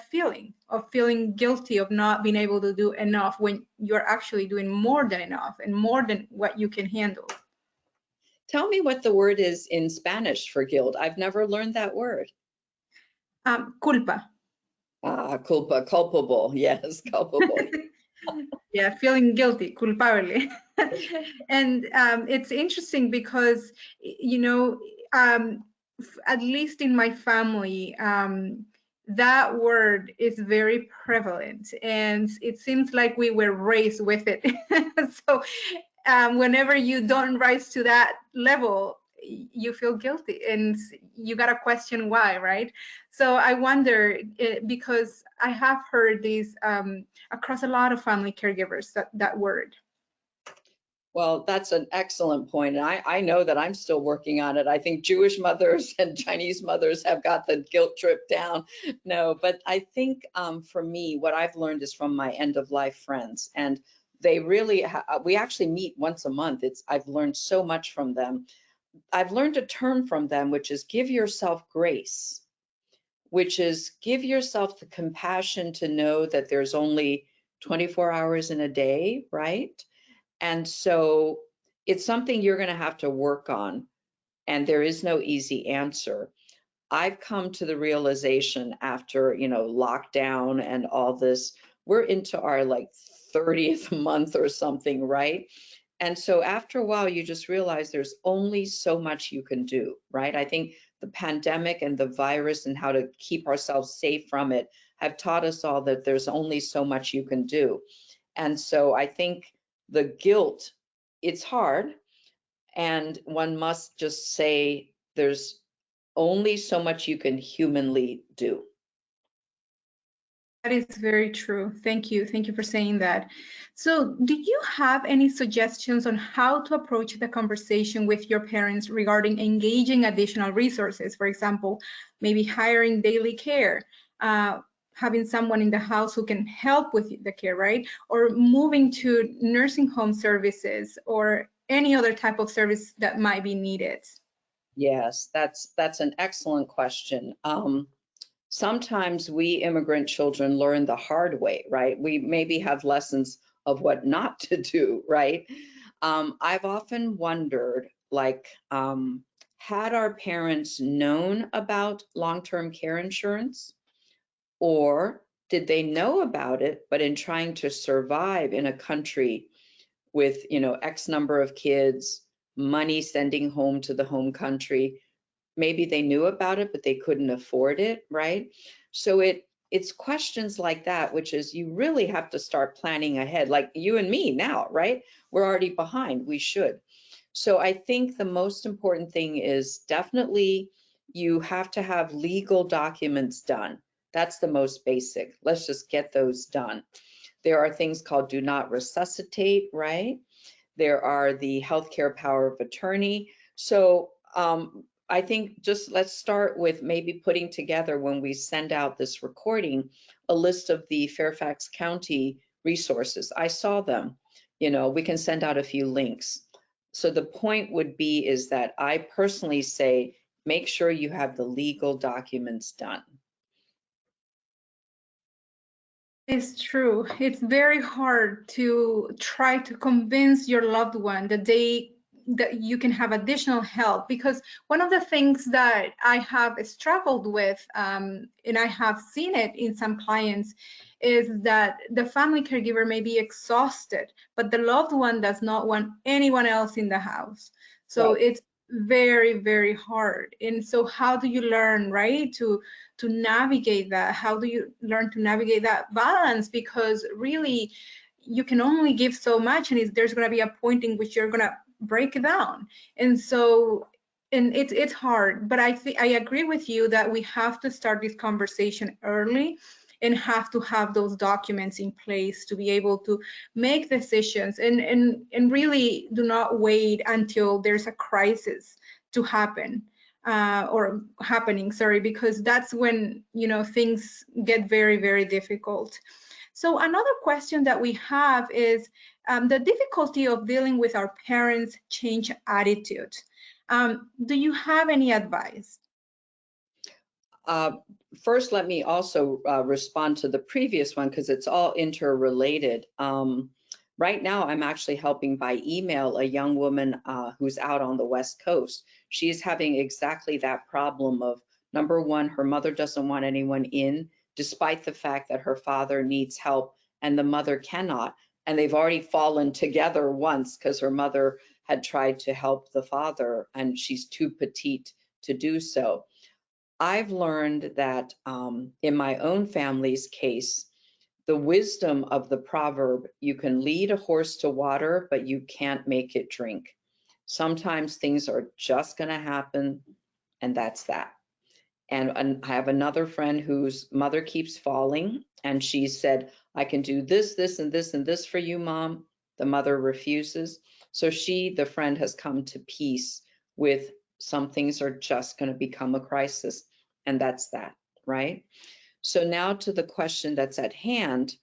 feeling of feeling guilty of not being able to do enough when you're actually doing more than enough and more than what you can handle? Tell me what the word is in Spanish for guilt. I've never learned that word. Culpa. Culpa, culpable. Yes, culpable. Yeah, feeling guilty, culpable. And it's interesting because, you know, at least in my family, that word is very prevalent, and it seems like we were raised with it. So whenever you don't rise to that level, you feel guilty and you got to question why, right? So I wonder, because I have heard these across a lot of family caregivers, that word. Well, that's an excellent point. And I know that I'm still working on it. I think Jewish mothers and Chinese mothers have got the guilt trip down. No, but I think for me, what I've learned is from my end of life friends. And they really, we actually meet once a month. I've learned so much from them. I've learned a term from them, which is give yourself grace, which is give yourself the compassion to know that there's only 24 hours in a day, right? And so it's something you're going to have to work on, and there is no easy answer. I've come to the realization after, lockdown and all this, we're into our like 30th month or something, right? And so after a while, you just realize there's only so much you can do, right? I think the pandemic and the virus and how to keep ourselves safe from it have taught us all that there's only so much you can do. And so I think the guilt, it's hard, and one must just say there's only so much you can humanly do. That is very true. Thank you. Thank you for saying that. So, do you have any suggestions on how to approach the conversation with your parents regarding engaging additional resources? For example, maybe hiring daily care, having someone in the house who can help with the care, right? Or moving to nursing home services or any other type of service that might be needed. Yes, that's an excellent question. Sometimes we immigrant children learn the hard way, right? We maybe have lessons of what not to do, right? I've often wondered, like, had our parents known about long-term care insurance, or did they know about it, but in trying to survive in a country with, X number of kids, money sending home to the home country, maybe they knew about it, but they couldn't afford it, right? So it's questions like that, which is you really have to start planning ahead, like you and me now, right? We're already behind, we should. So I think the most important thing is definitely you have to have legal documents done. That's the most basic. Let's just get those done. There are things called do not resuscitate, right? There are the healthcare power of attorney. So I think just let's start with maybe putting together, when we send out this recording, a list of the Fairfax County resources. I saw them, we can send out a few links. So the point would be is that I personally say, make sure you have the legal documents done. It's true. It's very hard to try to convince your loved one that you can have additional help, because one of the things that I have struggled with, and I have seen it in some clients, is that the family caregiver may be exhausted, but the loved one does not want anyone else in the house. So Right. it's very, very hard. And so how do you learn, right, to navigate that? How do you learn to navigate that balance? Because really, you can only give so much, and there's going to be a point in which you're going to break down. And so, and it's hard. But I agree with you that we have to start this conversation early, and have to have those documents in place to be able to make decisions and really do not wait until there's a crisis to happen or happening, sorry, because that's when, you know, things get very, very difficult. So another question that we have is the difficulty of dealing with our parents' change attitude. Do you have any advice? First, let me also respond to the previous one because it's all interrelated. Right now, I'm actually helping by email a young woman who's out on the West Coast. She's having exactly that problem of, number one, her mother doesn't want anyone in, despite the fact that her father needs help and the mother cannot. And they've already fallen together once because her mother had tried to help the father and she's too petite to do so. I've learned that in my own family's case, the wisdom of the proverb, you can lead a horse to water, but you can't make it drink. Sometimes things are just going to happen, and that's that. And I have another friend whose mother keeps falling, and she said, I can do this, this, and this, and this for you, Mom. The mother refuses. So she, the friend, has come to peace with some things are just going to become a crisis, and that's that, right? So now to the question that's at hand.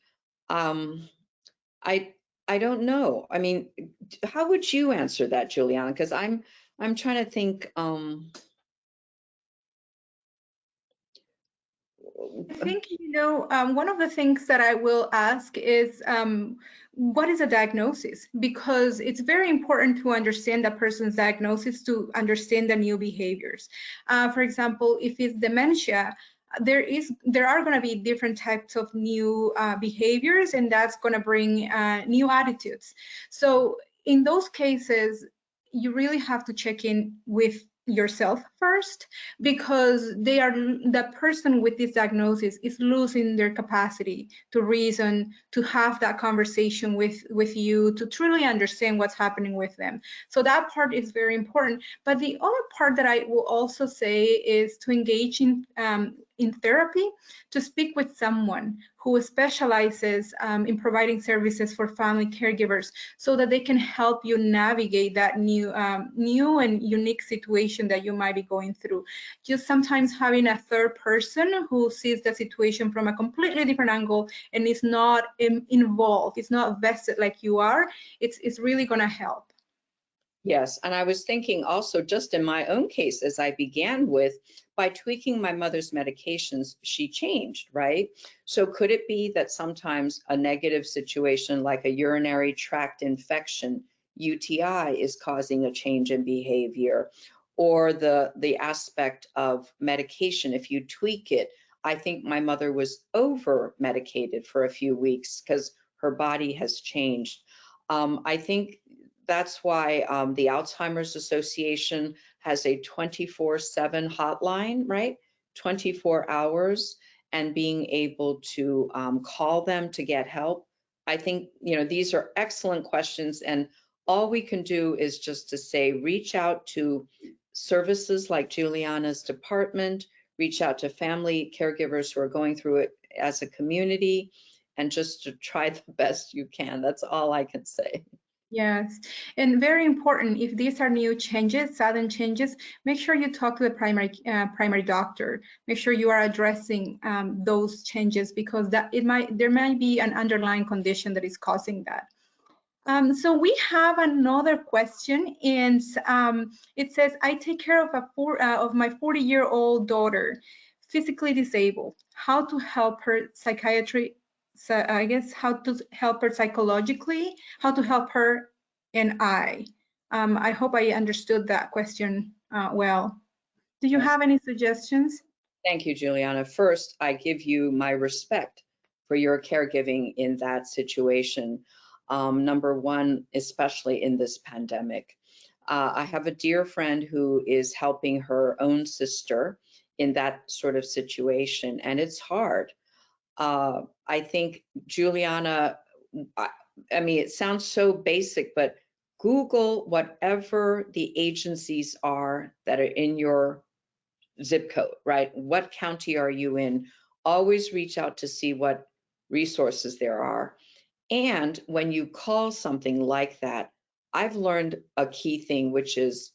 I don't know. I mean, how would you answer that, Juliana? Because I'm trying to think. I think, you know, one of the things that I will ask is, what is a diagnosis? Because it's very important to understand that person's diagnosis to understand the new behaviors. For example, if it's dementia, there are going to be different types of new behaviors, and that's going to bring new attitudes. So in those cases, you really have to check in with yourself first, because the person with this diagnosis is losing their capacity to reason, to have that conversation with you, to truly understand what's happening with them. So that part is very important. But the other part that I will also say is to engage in therapy, to speak with someone who specializes in providing services for family caregivers, so that they can help you navigate that new and unique situation that you might be going through. Just sometimes having a third person who sees the situation from a completely different angle and is not involved, it's not vested like you are, it's really going to help. Yes, and I was thinking also just in my own case, as I began with, by tweaking my mother's medications, she changed, right? So could it be that sometimes a negative situation like a urinary tract infection, UTI, is causing a change in behavior? Or the aspect of medication, if you tweak it, I think my mother was over medicated for a few weeks because her body has changed. I think that's why the Alzheimer's Association has a 24/7 hotline, right? 24 hours, and being able to call them to get help. I think, you know, these are excellent questions, and all we can do is just to say, reach out to services like Juliana's department, reach out to family caregivers who are going through it as a community, and just to try the best you can. That's all I can say. Yes, and very important, if these are new changes, sudden changes, make sure you talk to the primary doctor. Make sure you are addressing those changes, because there might be an underlying condition that is causing that. So we have another question, and it says, I take care of my 40-year-old daughter, physically disabled. How to help her so I guess how to help her psychologically, how to help her, and I hope I understood that question well. Do you have any suggestions? Thank you, Juliana. First, I give you my respect for your caregiving in that situation. Number one, especially in this pandemic. I have a dear friend who is helping her own sister in that sort of situation, and it's hard. I think, Juliana, I mean, it sounds so basic, but Google whatever the agencies are that are in your zip code, right? What county are you in? always reach out to see what resources there are. And when you call something like that, I've learned a key thing, which is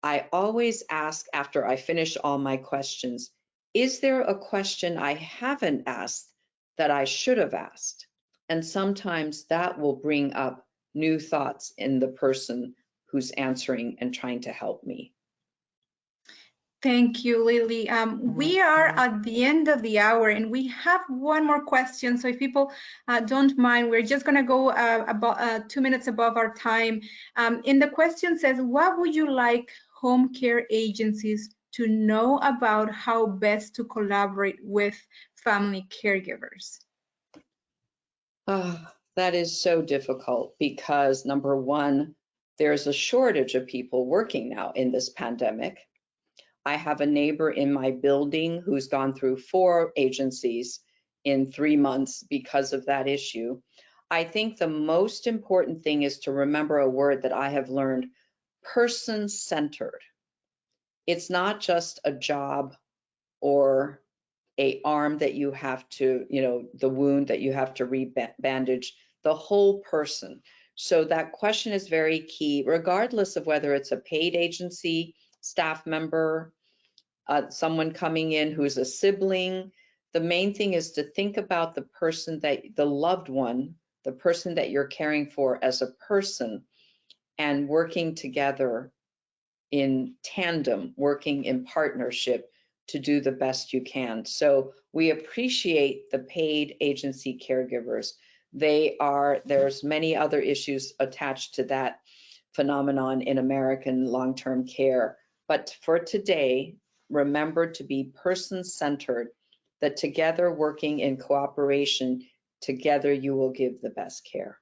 I always ask after I finish all my questions, is there a question I haven't asked that I should have asked? And sometimes that will bring up new thoughts in the person who's answering and trying to help me. Thank you, Lily. We are at the end of the hour and we have one more question. So if people don't mind, we're just going to go about 2 minutes above our time. And the question says, what would you like home care agencies to know about how best to collaborate with family caregivers? Oh, that is so difficult because number one, there's a shortage of people working now in this pandemic. I have a neighbor in my building who's gone through 4 agencies in 3 months because of that issue. I think the most important thing is to remember a word that I have learned, person-centered. It's not just a job or a arm that you have to, the wound that you have to re-bandage, the whole person. So that question is very key, regardless of whether it's a paid agency, staff member, someone coming in who's a sibling. The main thing is to think about the person the loved one, the person that you're caring for as a person, and working together in tandem, working in partnership to do the best you can. So we appreciate the paid agency caregivers. There's many other issues attached to that phenomenon in American long-term care. But for today, remember to be person-centered, that together working in cooperation, together you will give the best care.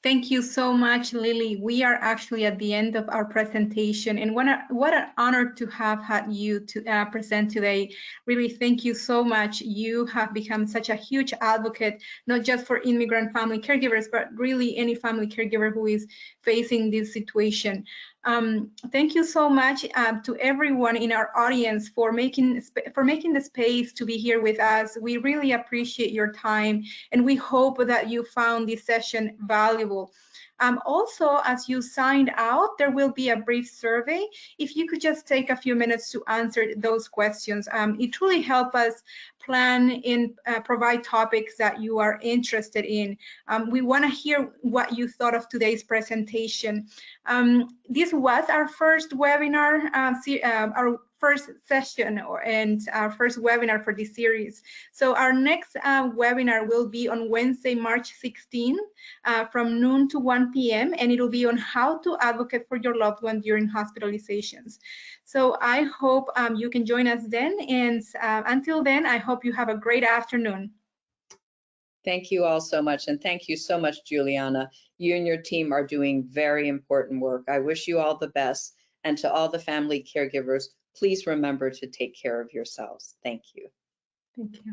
Thank you so much, Lily. We are actually at the end of our presentation, and what an honor to have had you to present today. Really, thank you so much. You have become such a huge advocate, not just for immigrant family caregivers, but really any family caregiver who is facing this situation. Thank you so much to everyone in our audience for making the space to be here with us. We really appreciate your time, and we hope that you found this session valuable. Also, as you signed out, there will be a brief survey. If you could just take a few minutes to answer those questions, it truly helps us plan and provide topics that you are interested in. We want to hear what you thought of today's presentation. This was our first webinar, our first session and our first webinar for this series. So our next webinar will be on Wednesday, March 16 from noon to 1 p.m. and it will be on how to advocate for your loved one during hospitalizations. So I hope you can join us then, and until then, I hope you have a great afternoon. Thank you all so much, and thank you so much, Juliana. You and your team are doing very important work. I wish you all the best, and to all the family caregivers, please remember to take care of yourselves. Thank you. Thank you.